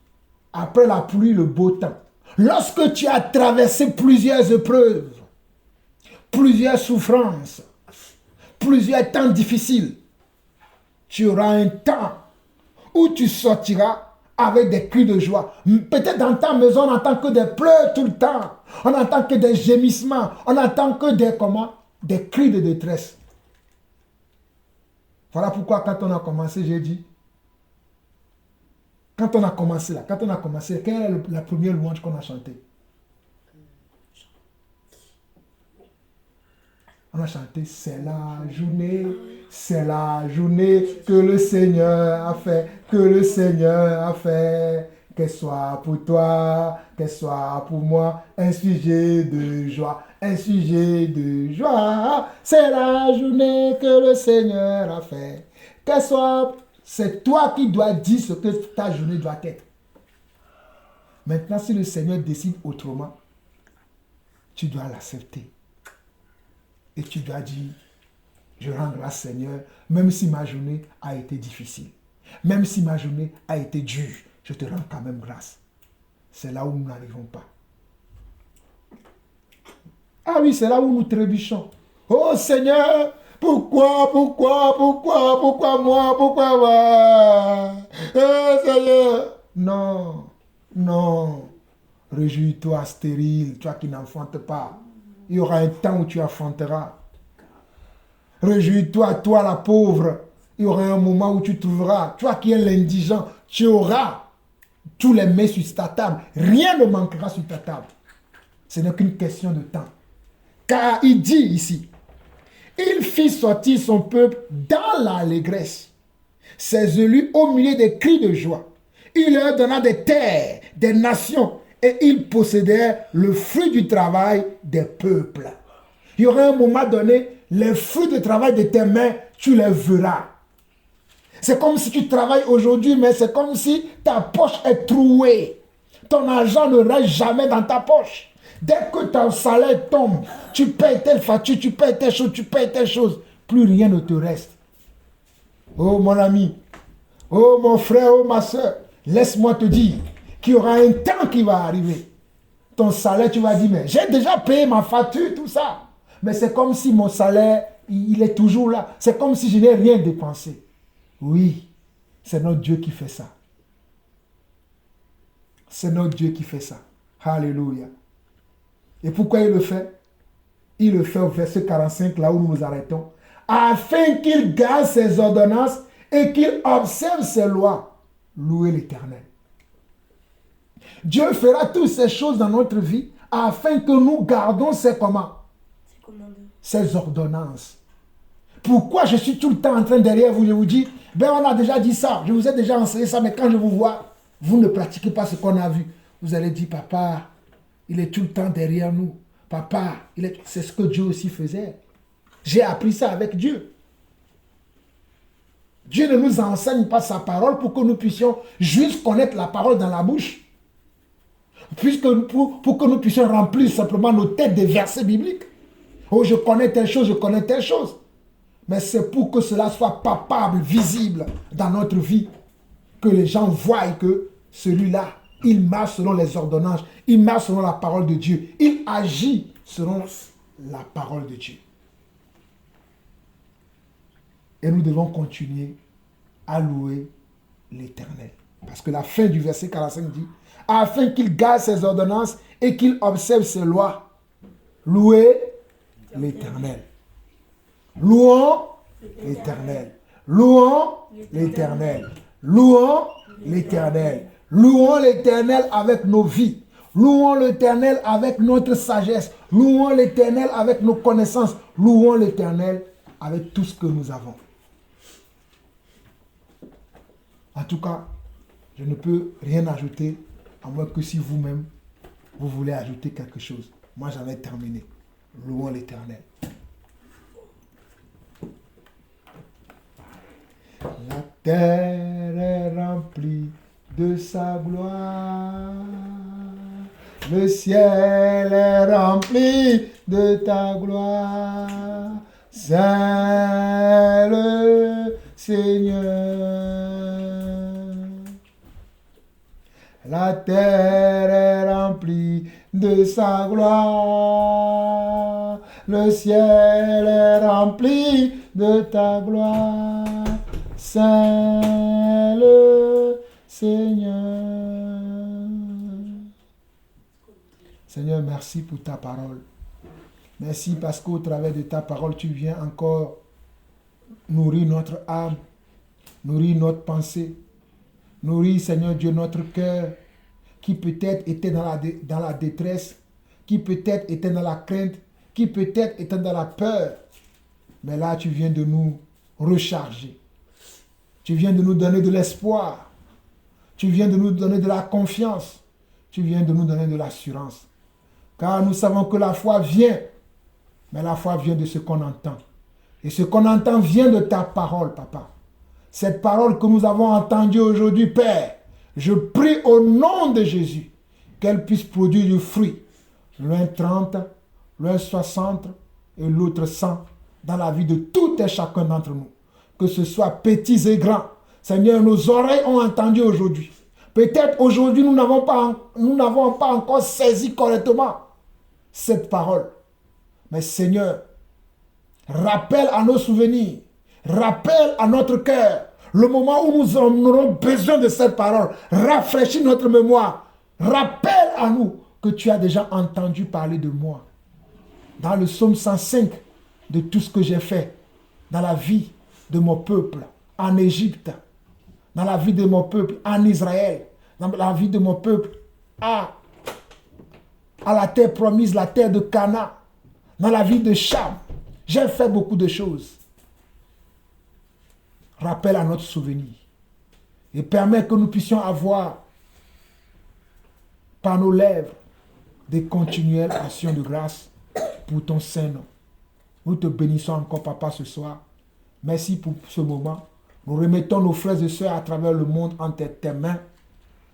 après la pluie, le beau temps. Lorsque tu as traversé plusieurs épreuves, plusieurs souffrances, plusieurs temps difficiles, tu auras un temps où tu sortiras avec des cris de joie. Peut-être dans ta maison, on n'entend que des pleurs tout le temps. On n'entend que des gémissements. On n'entend que des cris de détresse. Voilà pourquoi quand on a commencé, j'ai dit, quand on a commencé, quelle est la première louange qu'on a chantée? On a chanté, c'est la journée que le Seigneur a fait, qu'elle soit pour toi, qu'elle soit pour moi, un sujet de joie, c'est la journée que le Seigneur a fait, qu'elle soit, c'est toi qui dois dire ce que ta journée doit être. Maintenant, si le Seigneur décide autrement, tu dois l'accepter. Et tu dois dire, je rends grâce Seigneur, même si ma journée a été difficile, même si ma journée a été dure, je te rends quand même grâce. c'est là où nous n'arrivons pas. Ah oui, c'est là où nous trébuchons. Oh Seigneur, pourquoi moi? Oh Seigneur. Non, non. Réjouis-toi, stérile, toi qui n'enfantes pas. Il y aura un temps où tu enfanteras. Réjouis-toi, toi la pauvre. Il y aura un moment où tu trouveras. Toi qui es l'indigent, tu auras tous les mets sur ta table. Rien ne manquera sur ta table. Ce n'est qu'une question de temps. Car il dit ici, il fit sortir son peuple dans l'allégresse, ses élus au milieu des cris de joie. Il leur donna des terres, des nations, et ils possédèrent le fruit du travail des peuples. Il y aura un moment donné, les fruits du travail de tes mains, tu les verras. C'est comme si tu travailles aujourd'hui, mais c'est comme si ta poche est trouée. Ton argent ne reste jamais dans ta poche. Dès que ton salaire tombe, tu payes telle facture, tu payes telle chose, plus rien ne te reste. Oh mon ami, oh mon frère, oh ma soeur, laisse-moi te dire qu'il y aura un temps qui va arriver. Ton salaire, tu vas dire, mais j'ai déjà payé ma facture, tout ça. Mais c'est comme si mon salaire, il est toujours là. C'est comme si je n'ai rien dépensé. Oui, c'est notre Dieu qui fait ça. C'est notre Dieu qui fait ça. Alléluia. Et pourquoi il le fait? Il le fait au verset 45, là où nous nous arrêtons. Afin qu'il garde ses ordonnances et qu'il observe ses lois. Louez l'Éternel. Dieu fera toutes ces choses dans notre vie afin que nous gardons ses comment? Ses ordonnances. Pourquoi je suis tout le temps en train derrière vous, je vous dis, ben on a déjà dit ça, je vous ai déjà enseigné ça, mais quand je vous vois, vous ne pratiquez pas ce qu'on a vu. Vous allez dire, papa, il est tout le temps derrière nous. Papa, c'est ce que Dieu aussi faisait. J'ai appris ça avec Dieu. Dieu ne nous enseigne pas sa parole pour que nous puissions juste connaître la parole dans la bouche. Pour que nous puissions remplir simplement nos têtes des versets bibliques. Oh, je connais telle chose, je connais telle chose. Mais c'est pour que cela soit palpable, visible dans notre vie. Que les gens voient que celui-là, il marche selon les ordonnances. Il marche selon la parole de Dieu. Il agit selon la parole de Dieu. Et nous devons continuer à louer l'Éternel. Parce que la fin du verset 45 dit, afin qu'il garde ses ordonnances et qu'il observe ses lois. Louez l'Éternel. Louons l'Éternel. Louons l'Éternel. Louons l'Éternel. Louons l'Éternel avec nos vies. Louons l'Éternel avec notre sagesse. Louons l'Éternel avec nos connaissances. Louons l'Éternel avec tout ce que nous avons. En tout cas, je ne peux rien ajouter, à moins que si vous-même, vous voulez ajouter quelque chose. Moi, j'en ai terminé. Louons l'Éternel. La terre est remplie de sa gloire. Le ciel est rempli de ta gloire. Saint le Seigneur. La terre est remplie de sa gloire. Le ciel est rempli de ta gloire. Saint le Seigneur. Seigneur, merci pour ta parole. Merci parce qu'au travers de ta parole, tu viens encore nourrir notre âme, nourrir notre pensée, nourrir, Seigneur Dieu, notre cœur, qui peut-être était dans la détresse, qui peut-être était dans la crainte, qui peut-être était dans la peur. Mais là, tu viens de nous recharger. Tu viens de nous donner de l'espoir. Tu viens de nous donner de la confiance. Tu viens de nous donner de l'assurance. Car nous savons que la foi vient, mais la foi vient de ce qu'on entend. Et ce qu'on entend vient de ta parole, Papa. Cette parole que nous avons entendue aujourd'hui, Père, je prie au nom de Jésus qu'elle puisse produire du fruit. L'un 30, l'un 60 et l'autre 100 dans la vie de tout et chacun d'entre nous. Que ce soit petits et grands. Seigneur, nos oreilles ont entendu aujourd'hui. Peut-être aujourd'hui, nous n'avons pas encore saisi correctement cette parole. Mais Seigneur, rappelle à nos souvenirs, rappelle à notre cœur le moment où nous aurons besoin de cette parole. Rafraîchis notre mémoire. Rappelle à nous que tu as déjà entendu parler de moi. Dans le psaume 105, de tout ce que j'ai fait dans la vie de mon peuple en Égypte, dans la vie de mon peuple en Israël, dans la vie de mon peuple à la terre promise, la terre de Canaan, dans la vie de Cham. J'ai fait beaucoup de choses. Rappelle à notre souvenir et permet que nous puissions avoir par nos lèvres des continuelles actions de grâce pour ton saint nom. Nous te bénissons encore, Papa, ce soir. Merci pour ce moment. Nous remettons nos frères et sœurs à travers le monde entre tes mains.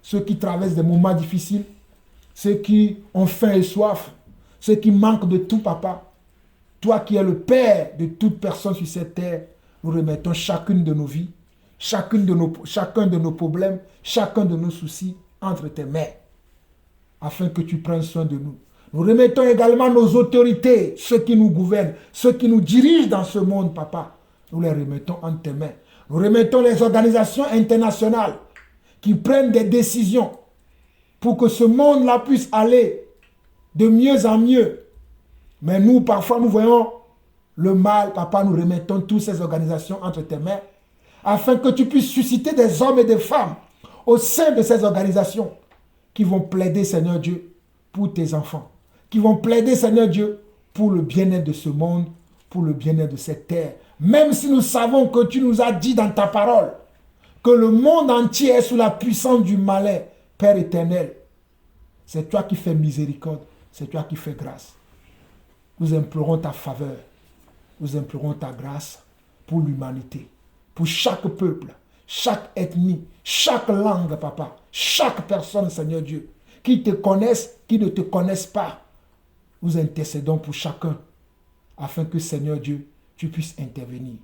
Ceux qui traversent des moments difficiles, ceux qui ont faim et soif, ceux qui manquent de tout, Papa. Toi qui es le Père de toute personne sur cette terre, nous remettons chacune de nos vies, chacun de nos problèmes, chacun de nos soucis entre tes mains, afin que tu prennes soin de nous. Nous remettons également nos autorités, ceux qui nous gouvernent, ceux qui nous dirigent dans ce monde, Papa. Nous les remettons entre tes mains. Nous remettons les organisations internationales qui prennent des décisions pour que ce monde-là puisse aller de mieux en mieux. Mais nous, parfois, nous voyons le mal. Papa, nous remettons toutes ces organisations entre tes mains afin que tu puisses susciter des hommes et des femmes au sein de ces organisations qui vont plaider, Seigneur Dieu, pour tes enfants, qui vont plaider, Seigneur Dieu, pour le bien-être de ce monde, pour le bien-être de cette terre. Même si nous savons que tu nous as dit dans ta parole que le monde entier est sous la puissance du malin, Père éternel, c'est toi qui fais miséricorde, c'est toi qui fais grâce. Nous implorons ta faveur, nous implorons ta grâce pour l'humanité, pour chaque peuple, chaque ethnie, chaque langue, Papa, chaque personne, Seigneur Dieu, qui te connaissent, qui ne te connaissent pas. Nous intercédons pour chacun, afin que, Seigneur Dieu, tu puisses intervenir.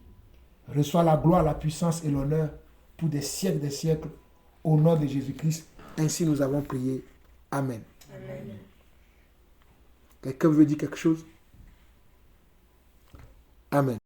Reçois la gloire, la puissance et l'honneur pour des siècles, au nom de Jésus-Christ. Ainsi nous avons prié. Amen. Amen. Quelqu'un veut dire quelque chose? Amen.